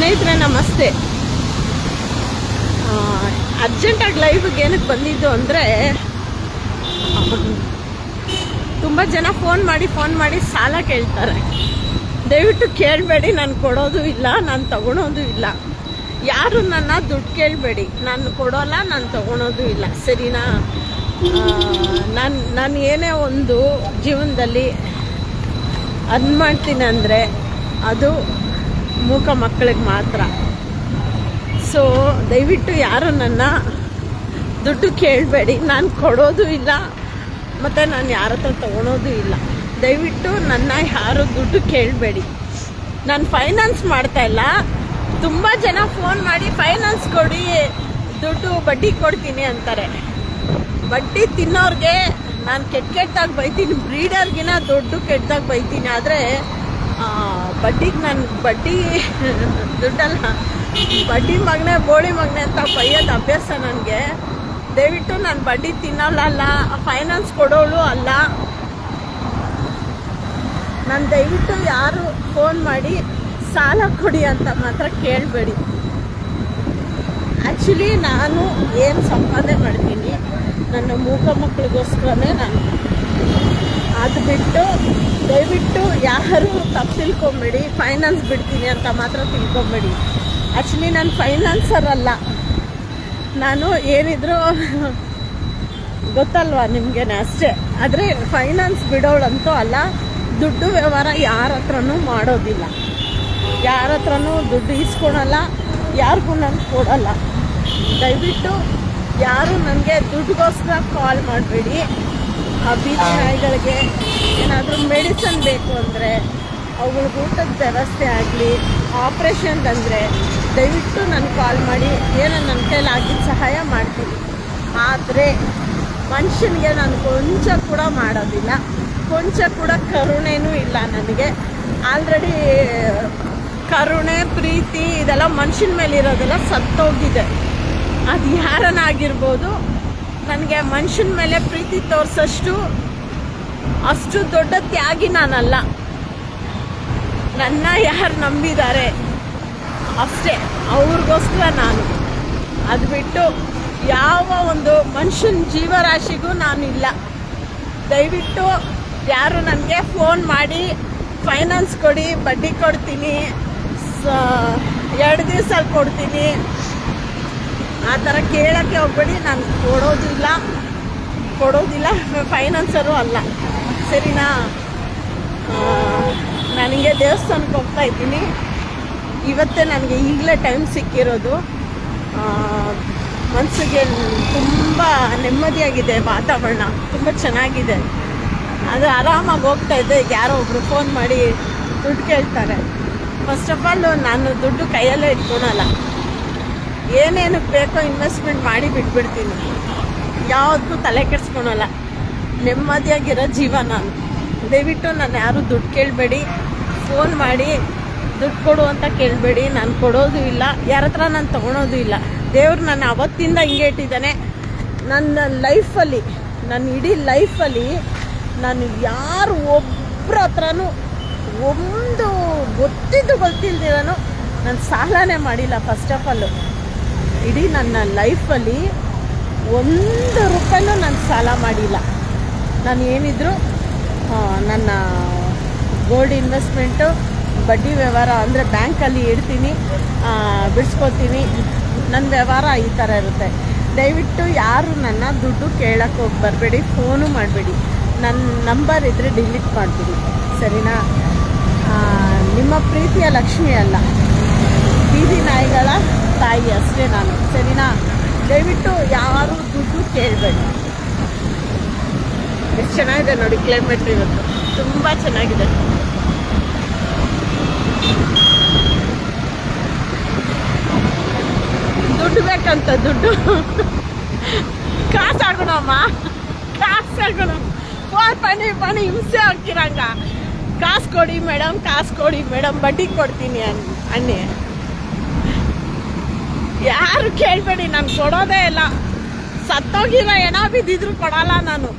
ಸ್ನೇಹಿತರೆ ನಮಸ್ತೆ. ಅರ್ಜೆಂಟಾಗಿ ಲೈವ್ಗೆ ಏನಕ್ಕೆ ಬಂದಿದ್ದು ಅಂದರೆ, ತುಂಬ ಜನ ಫೋನ್ ಮಾಡಿ ಸಾಲ ಕೇಳ್ತಾರೆ. ದಯವಿಟ್ಟು ಕೇಳಬೇಡಿ, ನಾನು ಕೊಡೋದು ಇಲ್ಲ, ನಾನು ತಗೊಳೋದು ಇಲ್ಲ. ಯಾರು ನನ್ನ ದುಡ್ಡು ಕೇಳಬೇಡಿ, ನಾನು ಕೊಡೋಲ್ಲ, ನಾನು ತಗೊಳೋದು ಇಲ್ಲ, ಸರಿನಾ? ನಾನು ಏನೇ ಒಂದು ಜೀವನದಲ್ಲಿ ಅರ್ನ್ ಮಾಡ್ತೀನಿ ಅಂದರೆ ಅದು ಮೂಕ ಮಕ್ಕಳಿಗೆ ಮಾತ್ರ. ಸೊ ದಯವಿಟ್ಟು ಯಾರು ನನ್ನ ದುಡ್ಡು ಕೇಳಬೇಡಿ, ನಾನು ಕೊಡೋದು ಇಲ್ಲ, ಮತ್ತು ನಾನು ಯಾರ ಹತ್ರ ತೊಗೊಳೋದು ಇಲ್ಲ. ದಯವಿಟ್ಟು ನನ್ನ ಯಾರು ದುಡ್ಡು ಕೇಳಬೇಡಿ. ನಾನು ಫೈನಾನ್ಸ್ ಮಾಡ್ತಾಯಿಲ್ಲ. ತುಂಬ ಜನ ಫೋನ್ ಮಾಡಿ ಫೈನಾನ್ಸ್ ಕೊಡಿ, ದುಡ್ಡು ಬಡ್ಡಿ ಕೊಡ್ತೀನಿ ಅಂತಾರೆ. ಬಡ್ಡಿ ತಿನ್ನೋರಿಗೆ ನಾನು ಕೆಟ್ಟದಾಗಿ ಬೈತೀನಿ, ಬ್ರೀಡರ್ಗಿನ ದೊಡ್ಡ ಕೆಟ್ಟದಾಗಿ ಬೈತೀನಿ. ಆದರೆ ಬಡ್ಡಿಗೆ ನಾನು ಬಡ್ಡಿ ದುಡ್ಡಲ್ಲ, ಬಡ್ಡಿ ಮಗನೇ ಬೋಳಿ ಮಗನೇ ಅಂತ ಬೈಯೋದು ಅಭ್ಯಾಸ ನನಗೆ. ದಯವಿಟ್ಟು ನಾನು ಬಡ್ಡಿ ತಿನ್ನೋಲ್ಲ, ಫೈನಾನ್ಸ್ ಕೊಡೋಳು ಅಲ್ಲ. ನಾನು ದಯವಿಟ್ಟು ಯಾರು ಫೋನ್ ಮಾಡಿ ಸಾಲ ಕೊಡಿ ಅಂತ ಮಾತ್ರ ಕೇಳಬೇಡಿ. ಆ್ಯಕ್ಚುಲಿ ನಾನು ಏನು ಸಂಪಾದನೆ ಮಾಡ್ತೀನಿ ನನ್ನ ಮೂಕ ಮಕ್ಕಳಿಗೋಸ್ಕರನೇ. ನಾನು ಅದು ಬಿಟ್ಟು ದಯವಿಟ್ಟು ಯಾರು ತಪ್ಪು ತಿಳ್ಕೊಬೇಡಿ, ಫೈನಾನ್ಸ್ ಬಿಡ್ತೀನಿ ಅಂತ ಮಾತ್ರ ತಿಳ್ಕೊಬೇಡಿ. ಆ್ಯಕ್ಚುಲಿ ನಾನು ಫೈನಾನ್ಸರ್ ಅಲ್ಲ, ನಾನು ಏನಿದ್ರು ಗೊತ್ತಲ್ವಾ ನಿಮಗೇನೆ, ಅಷ್ಟೇ. ಆದರೆ ಫೈನಾನ್ಸ್ ಬಿಡೋಳಂತೂ ಅಲ್ಲ. ದುಡ್ಡು ವ್ಯವಹಾರ ಯಾರ ಹತ್ರನೂ ಮಾಡೋದಿಲ್ಲ, ಯಾರ ಹತ್ರನೂ ದುಡ್ಡು ಇಸ್ಕೊಳಲ್ಲ, ಯಾರಿಗೂ ನಾನು ಕೊಡೋಲ್ಲ. ದಯವಿಟ್ಟು ಯಾರು ನನಗೆ ದುಡ್ಡುಗೋಸ್ಕರ ಕಾಲ್ ಮಾಡಬೇಡಿ. ಆ ಬೀದಿ ನಾಯಿಗಳಿಗೆ ಏನಾದರೂ ಮೆಡಿಸನ್ ಬೇಕು ಅಂದರೆ, ಅವುಗಳಿಗೆ ಊಟದ ವ್ಯವಸ್ಥೆ ಆಗಲಿ, ಆಪ್ರೇಷನ್ ಅಂದರೆ ದಯವಿಟ್ಟು ನಾನು ಕಾಲ್ ಮಾಡಿ, ಏನೋ ನನ್ನ ಕೈಲಿ ಆಗಿದ್ದ ಸಹಾಯ ಮಾಡ್ತೀನಿ. ಆದರೆ ಮನುಷ್ಯನಿಗೆ ನಾನು ಕೊಂಚ ಕೂಡ ಮಾಡೋದಿಲ್ಲ, ಕೊಂಚ ಕೂಡ ಕರುಣೆನೂ ಇಲ್ಲ ನನಗೆ. ಆಲ್ರೆಡಿ ಕರುಣೆ ಪ್ರೀತಿ ಇದೆಲ್ಲ ಮನುಷ್ಯನ ಮೇಲೆ ಇರೋದೆಲ್ಲ ಸತ್ತೋಗಿದೆ. ಅದು ಯಾರನ್ನಾಗಿರ್ಬೋದು, ನನಗೆ ಮನುಷ್ಯನ ಮೇಲೆ ಪ್ರೀತಿ ಅಷ್ಟು ದೊಡ್ಡ ತ್ಯಾಗಿ ನಾನಲ್ಲ. ನನ್ನ ಯಾರು ನಂಬಿದ್ದಾರೆ ಅಷ್ಟೇ, ಅವ್ರಿಗೋಸ್ಕರ ನಾನು. ಅದು ಬಿಟ್ಟು ಯಾವ ಒಂದು ಮನುಷ್ಯನ ಜೀವರಾಶಿಗೂ ನಾನಿಲ್ಲ. ದಯವಿಟ್ಟು ಯಾರು ನನಗೆ ಫೋನ್ ಮಾಡಿ ಫೈನಾನ್ಸ್ ಕೊಡಿ, ಬಡ್ಡಿ ಕೊಡ್ತೀನಿ, 2 ದಿವಸಲ್ಲಿ ಕೊಡ್ತೀನಿ, ಆ ಥರ ಕೇಳೋಕ್ಕೆ ಹೋಗ್ಬೇಡಿ. ನಾನು ಕೊಡೋದಿಲ್ಲ, ಫೈನಾನ್ಸರು ಅಲ್ಲ, ಸರಿನಾ? ನನಗೆ ದೇವಸ್ಥಾನಕ್ಕೆ ಹೋಗ್ತಾ ಇದ್ದೀನಿ. ಇವತ್ತೇ ನನಗೆ ಈಗಲೇ ಟೈಮ್ ಸಿಕ್ಕಿರೋದು. ಮನಸ್ಸಿಗೆ ತುಂಬ ನೆಮ್ಮದಿಯಾಗಿದೆ, ವಾತಾವರಣ ತುಂಬ ಚೆನ್ನಾಗಿದೆ. ಅದು ಆರಾಮಾಗಿ ಹೋಗ್ತಾ ಇದ್ದೆ. ಯಾರೋ ಒಬ್ಬರು ಫೋನ್ ಮಾಡಿ ದುಡ್ಡು ಕೇಳ್ತಾರೆ. ಫಸ್ಟ್ ಆಫ್ ಆಲ್ ನಾನು ದುಡ್ಡು ಕೈಯಲ್ಲೇ ಇಟ್ಕೊಳಲ್ಲ, ಏನೇನಕ್ಕೆ ಬೇಕೋ ಇನ್ವೆಸ್ಟ್ಮೆಂಟ್ ಮಾಡಿ ಬಿಟ್ಬಿಡ್ತೀನಿ. ಯಾವುದಕ್ಕೂ ತಲೆ ಕೆಡಿಸ್ಕೊಳಲ್ಲ, ನೆಮ್ಮದಿಯಾಗಿರೋ ಜೀವ ನಾನು. ದಯವಿಟ್ಟು ನಾನು ಯಾರು ದುಡ್ಡು ಕೇಳಬೇಡಿ, ಫೋನ್ ಮಾಡಿ ದುಡ್ಡು ಕೊಡು ಅಂತ ಕೇಳಬೇಡಿ. ನಾನು ಕೊಡೋದು ಇಲ್ಲ, ಯಾರ ಹತ್ರ ನಾನು ತೊಗೊಳೋದು ಇಲ್ಲ. ದೇವ್ರು ನನ್ನ ಅವತ್ತಿಂದ ಹಿಂಗೆ ಇಟ್ಟಿದ್ದಾನೆ. ನನ್ನ ಲೈಫಲ್ಲಿ, ನನ್ನ ಇಡೀ ಲೈಫಲ್ಲಿ ನಾನು ಯಾರು ಒಬ್ಬರ ಹತ್ರನೂ ಒಂದು ಗೊತ್ತಿಲ್ದಿರೋನು ನಾನು ಸಾಲನೇ ಮಾಡಿಲ್ಲ. ಫಸ್ಟ್ ಆಫ್ ಆಲು ಇಡೀ ನನ್ನ ಲೈಫಲ್ಲಿ 1 ರೂಪಾಯಿನೂ ನಾನು ಸಾಲ ಮಾಡಿಲ್ಲ. ನಾನು ಏನಿದ್ರು ನನ್ನ ಗೋಲ್ಡ್ ಇನ್ವೆಸ್ಟ್ಮೆಂಟು, ಬಡ್ಡಿ ವ್ಯವಹಾರ ಅಂದರೆ ಬ್ಯಾಂಕಲ್ಲಿ ಇಡ್ತೀನಿ, ಬಿಡಿಸ್ಕೊತೀನಿ. ನನ್ನ ವ್ಯವಹಾರ ಈ ಥರ ಇರುತ್ತೆ. ದಯವಿಟ್ಟು ಯಾರು ನನ್ನ ದುಡ್ಡು ಕೇಳಕ್ಕೆ ಹೋಗಿ ಬರಬೇಡಿ, ಫೋನು ಮಾಡಬೇಡಿ. ನನ್ನ ನಂಬರ್ ಇದ್ದರೆ ಡಿಲೀಟ್ ಮಾಡಿಬಿಡಿ, ಸರಿನಾ? ನಿಮ್ಮ ಪ್ರೀತಿಯ ಲಕ್ಷ್ಮಿ ಅಲ್ಲ, ಬೀದಿ ನಾಯಿಗಳ ತಾಯಿ ಅಷ್ಟೇ ನಾನು, ಸರಿನಾ? ದಯವಿಟ್ಟು ಯಾರು ದುಡ್ಡು ಕೇಳಬೇಡಿ. ಎಷ್ಟು ಚೆನ್ನಾಗಿದೆ ನೋಡಿ ಕ್ಲೈಮೇಟ್ ಇವತ್ತು, ತುಂಬ ಚೆನ್ನಾಗಿದೆ. ದುಡ್ಡು ಬೇಕಂತ, ದುಡ್ಡು ಕಾಸಾಗೋಣಮ್ಮ, ಕಾಸಾಗೋಣ. ಫೋನ್ ಬನ್ನಿ ಹಿಂಸೆ ಆಗ್ತಿರಂಗ. ಕಾಸು ಕೊಡಿ ಮೇಡಮ್, ಬಡ್ಡಿ ಕೊಡ್ತೀನಿ ಅಣ್ಣೆ. ಯಾರು ಕೇಳಬೇಡಿ, ನಾನು ಕೊಡೋದೇ ಇಲ್ಲ. ಸತ್ತೋಗಿರೋ ಹೆಣ ಬಿದ್ದಿದ್ರು ಕೊಡಲ್ಲ ನಾನು.